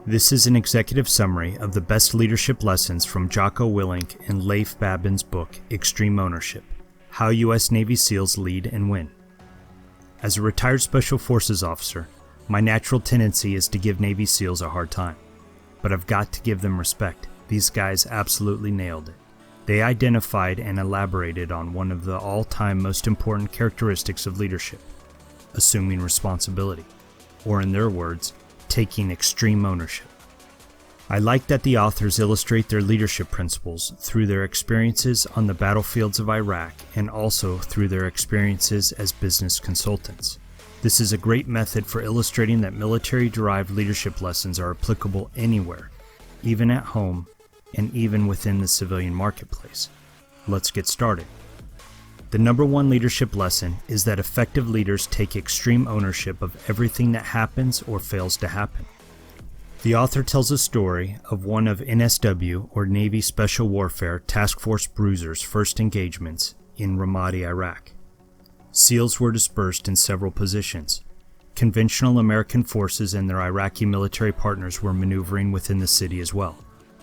This is an executive summary of the best leadership lessons from Jocko Willink and Leif Babin's book, Extreme Ownership: How U.S. Navy SEALs Lead and Win. As a retired Special Forces officer, my natural tendency is to give Navy SEALs a hard time. But I've got to give them respect. These guys absolutely nailed it. They identified and elaborated on one of the all-time most important characteristics of leadership: assuming responsibility, or in their words, taking extreme ownership. I like that the authors illustrate their leadership principles through their experiences on the battlefields of Iraq and also through their experiences as business consultants. This is a great method for illustrating that military-derived leadership lessons are applicable anywhere, even at home and even within the civilian marketplace. Let's get started. The number one leadership lesson is that effective leaders take extreme ownership of everything that happens or fails to happen. The author tells a story of one of NSW, or Navy Special Warfare Task Force Bruiser's first engagements in Ramadi, Iraq. SEALs were dispersed in several positions. Conventional American forces and their Iraqi military partners were maneuvering within the city as well.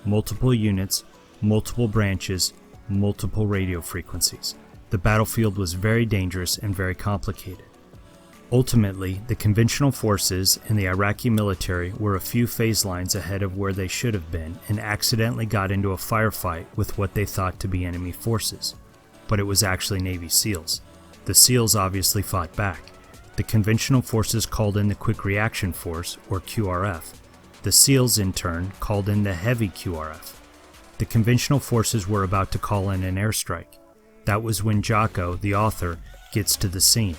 Multiple units, multiple branches, multiple radio frequencies. The battlefield was very dangerous and very complicated. Ultimately, the conventional forces and the Iraqi military were a few phase lines ahead of where they should have been and accidentally got into a firefight with what they thought to be enemy forces. But it was actually Navy SEALs. The SEALs obviously fought back. The conventional forces called in the Quick Reaction Force, or QRF. The SEALs, in turn, called in the Heavy QRF. The conventional forces were about to call in an airstrike. That was when Jocko, the author, gets to the scene,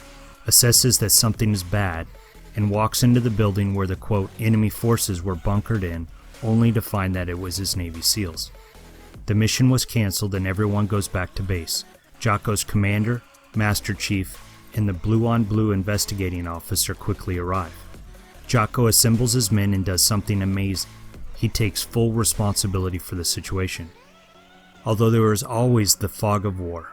assesses that something is bad, and walks into the building where the, quote, enemy forces were bunkered in, only to find that it was his Navy SEALs. The mission was canceled and everyone goes back to base. Jocko's commander, Master Chief, and the blue-on-blue investigating officer quickly arrive. Jocko assembles his men and does something amazing. He takes full responsibility for the situation. Although there was always the fog of war,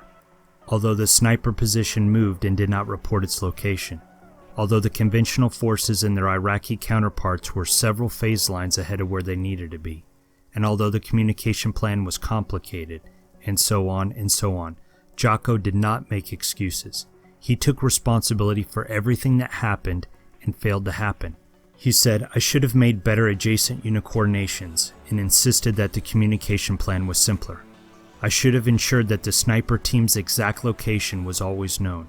although the sniper position moved and did not report its location, although the conventional forces and their Iraqi counterparts were several phase lines ahead of where they needed to be, and although the communication plan was complicated, and so on, Jocko did not make excuses. He took responsibility for everything that happened and failed to happen. He said, "I should have made better adjacent unit coordinations," and insisted that the communication plan was simpler. "I should have ensured that the sniper team's exact location was always known.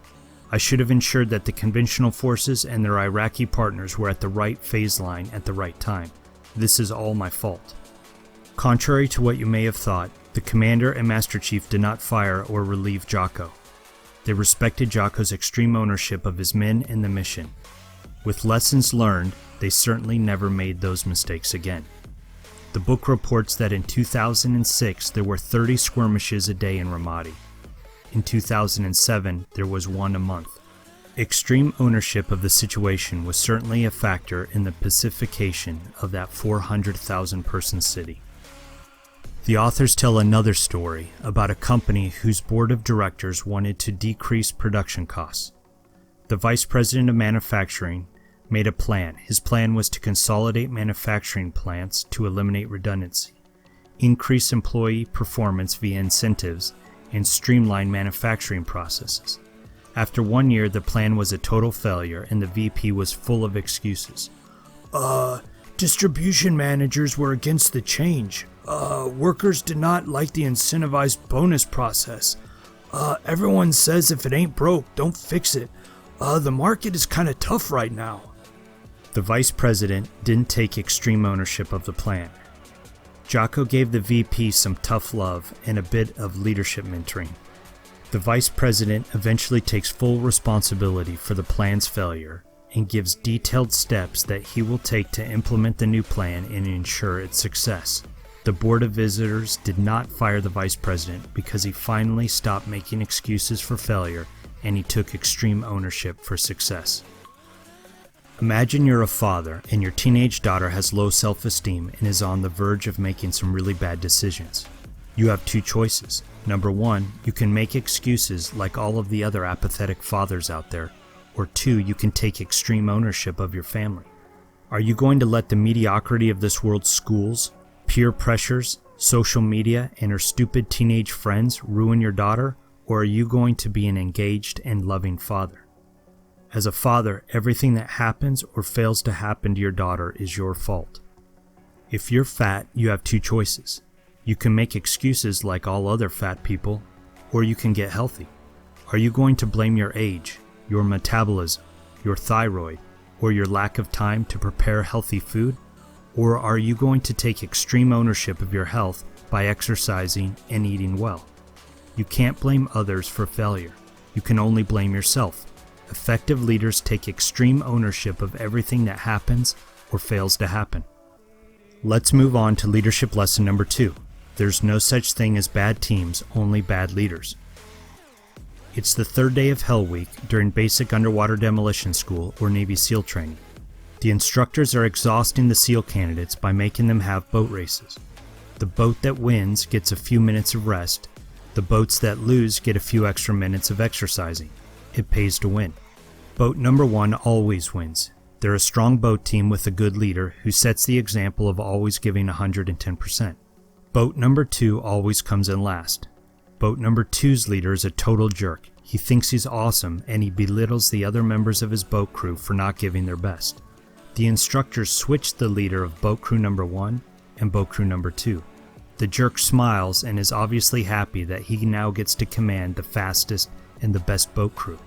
I should have ensured that the conventional forces and their Iraqi partners were at the right phase line at the right time. This is all my fault." Contrary to what you may have thought, the commander and Master Chief did not fire or relieve Jocko. They respected Jocko's extreme ownership of his men and the mission. With lessons learned, they certainly never made those mistakes again. The book reports that in 2006 there were 30 skirmishes a day in Ramadi. In 2007 there was one a month. Extreme ownership of the situation was certainly a factor in the pacification of that 400,000 person city. The authors tell another story about a company whose board of directors wanted to decrease production costs. The vice president of manufacturing made a plan. His plan was to consolidate manufacturing plants to eliminate redundancy, increase employee performance via incentives, and streamline manufacturing processes. After 1 year, the plan was a total failure and the VP was full of excuses. Distribution managers were against the change. Workers did not like the incentivized bonus process. Everyone says if it ain't broke, don't fix it. The market is kind of tough right now. The vice president didn't take extreme ownership of the plan. Jocko gave the VP some tough love and a bit of leadership mentoring. The vice president eventually takes full responsibility for the plan's failure and gives detailed steps that he will take to implement the new plan and ensure its success. The board of visitors did not fire the vice president because he finally stopped making excuses for failure and he took extreme ownership for success. Imagine you're a father and your teenage daughter has low self-esteem and is on the verge of making some really bad decisions. You have two choices. Number one, you can make excuses like all of the other apathetic fathers out there. Or two, you can take extreme ownership of your family. Are you going to let the mediocrity of this world's schools, peer pressures, social media, and her stupid teenage friends ruin your daughter, or are you going to be an engaged and loving father? As a father, everything that happens or fails to happen to your daughter is your fault. If you're fat, you have two choices. You can make excuses like all other fat people, or you can get healthy. Are you going to blame your age, your metabolism, your thyroid, or your lack of time to prepare healthy food? Or are you going to take extreme ownership of your health by exercising and eating well? You can't blame others for failure. You can only blame yourself. Effective leaders take extreme ownership of everything that happens or fails to happen. Let's move on to leadership lesson number 2. There's no such thing as bad teams, only bad leaders. It's the third day of Hell Week during Basic Underwater Demolition School or Navy SEAL training. The instructors are exhausting the SEAL candidates by making them have boat races. The boat that wins gets a few minutes of rest. The boats that lose get a few extra minutes of exercising. It pays to win. Boat number 1 always wins. They're a strong boat team with a good leader who sets the example of always giving 110%. Boat number 2 always comes in last. Boat number 2's leader is a total jerk. He thinks he's awesome and he belittles the other members of his boat crew for not giving their best. The instructors switch the leader of boat crew number 1 and boat crew number 2. The jerk smiles and is obviously happy that he now gets to command the fastest and the best boat crew.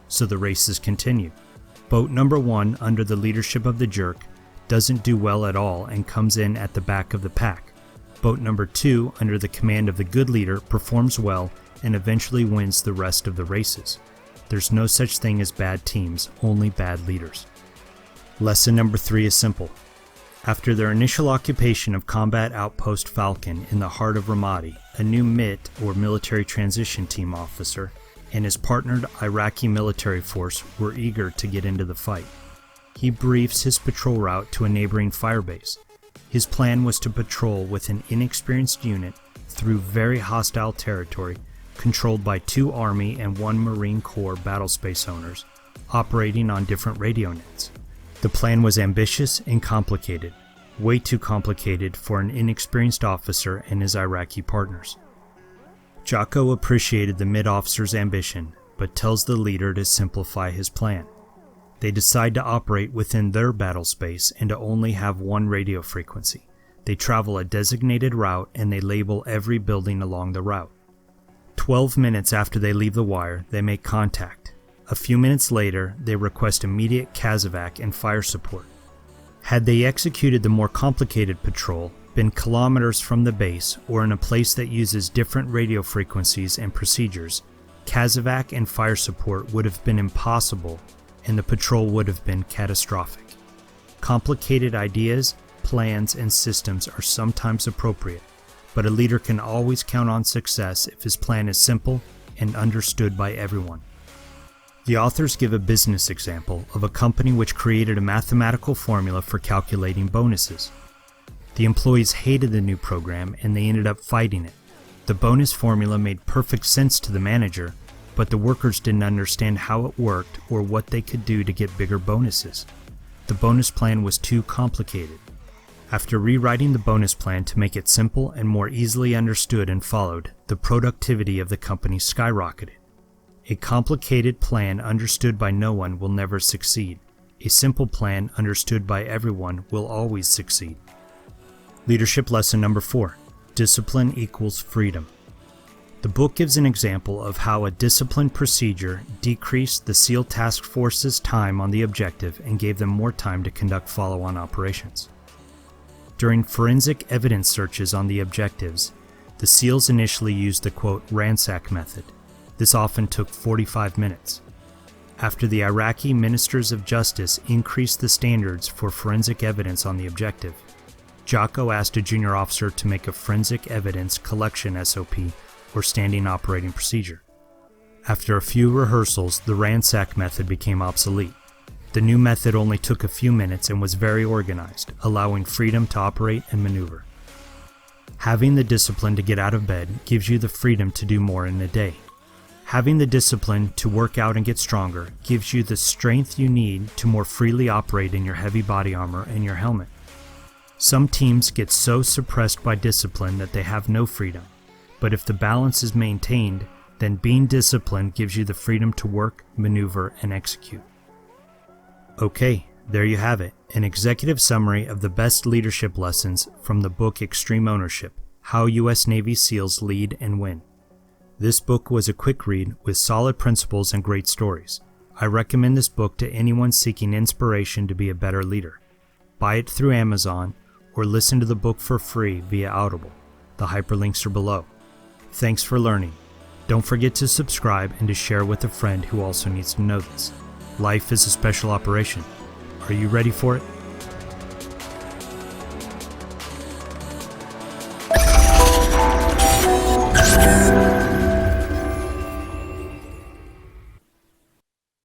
So the races continue. Boat number 1, under the leadership of the jerk, doesn't do well at all and comes in at the back of the pack. Boat number 2, under the command of the good leader, performs well and eventually wins the rest of the races. There's no such thing as bad teams, only bad leaders. Lesson number 3 is simple. After their initial occupation of Combat Outpost Falcon in the heart of Ramadi, a new MIT, or Military Transition Team officer, and his partnered Iraqi military force were eager to get into the fight. He briefs his patrol route to a neighboring firebase. His plan was to patrol with an inexperienced unit through very hostile territory controlled by 2 Army and 1 Marine Corps battlespace owners operating on different radio nets. The plan was ambitious and complicated, way too complicated for an inexperienced officer and his Iraqi partners. Jocko appreciated the mid-officer's ambition, but tells the leader to simplify his plan. They decide to operate within their battle space and to only have 1 radio frequency. They travel a designated route and they label every building along the route. 12 minutes after they leave the wire, they make contact. A few minutes later, they request immediate CASEVAC and fire support. Had they executed the more complicated patrol, been kilometers from the base, or in a place that uses different radio frequencies and procedures, CASEVAC and fire support would have been impossible and the patrol would have been catastrophic. Complicated ideas, plans, and systems are sometimes appropriate, but a leader can always count on success if his plan is simple and understood by everyone. The authors give a business example of a company which created a mathematical formula for calculating bonuses. The employees hated the new program and they ended up fighting it. The bonus formula made perfect sense to the manager, but the workers didn't understand how it worked or what they could do to get bigger bonuses. The bonus plan was too complicated. After rewriting the bonus plan to make it simple and more easily understood and followed, the productivity of the company skyrocketed. A complicated plan understood by no one will never succeed. A simple plan understood by everyone will always succeed. Leadership lesson number 4. Discipline equals freedom. The book gives an example of how a disciplined procedure decreased the SEAL Task Force's time on the objective and gave them more time to conduct follow-on operations. During forensic evidence searches on the objectives, the SEALs initially used the quote ransack method. This often took 45 minutes. After the Iraqi ministers of justice increased the standards for forensic evidence on the objective, Jocko asked a junior officer to make a forensic evidence collection SOP or standing operating procedure. After a few rehearsals, the ransack method became obsolete. The new method only took a few minutes and was very organized, allowing freedom to operate and maneuver. Having the discipline to get out of bed gives you the freedom to do more in a day. Having the discipline to work out and get stronger gives you the strength you need to more freely operate in your heavy body armor and your helmet. Some teams get so suppressed by discipline that they have no freedom, but if the balance is maintained, then being disciplined gives you the freedom to work, maneuver, and execute. Okay, there you have it, an executive summary of the best leadership lessons from the book Extreme Ownership: How U.S. Navy SEALs Lead and Win. This book was a quick read with solid principles and great stories. I recommend this book to anyone seeking inspiration to be a better leader. Buy it through Amazon or listen to the book for free via Audible. The hyperlinks are below. Thanks for learning. Don't forget to subscribe and to share with a friend who also needs to know this. Life is a special operation. Are you ready for it?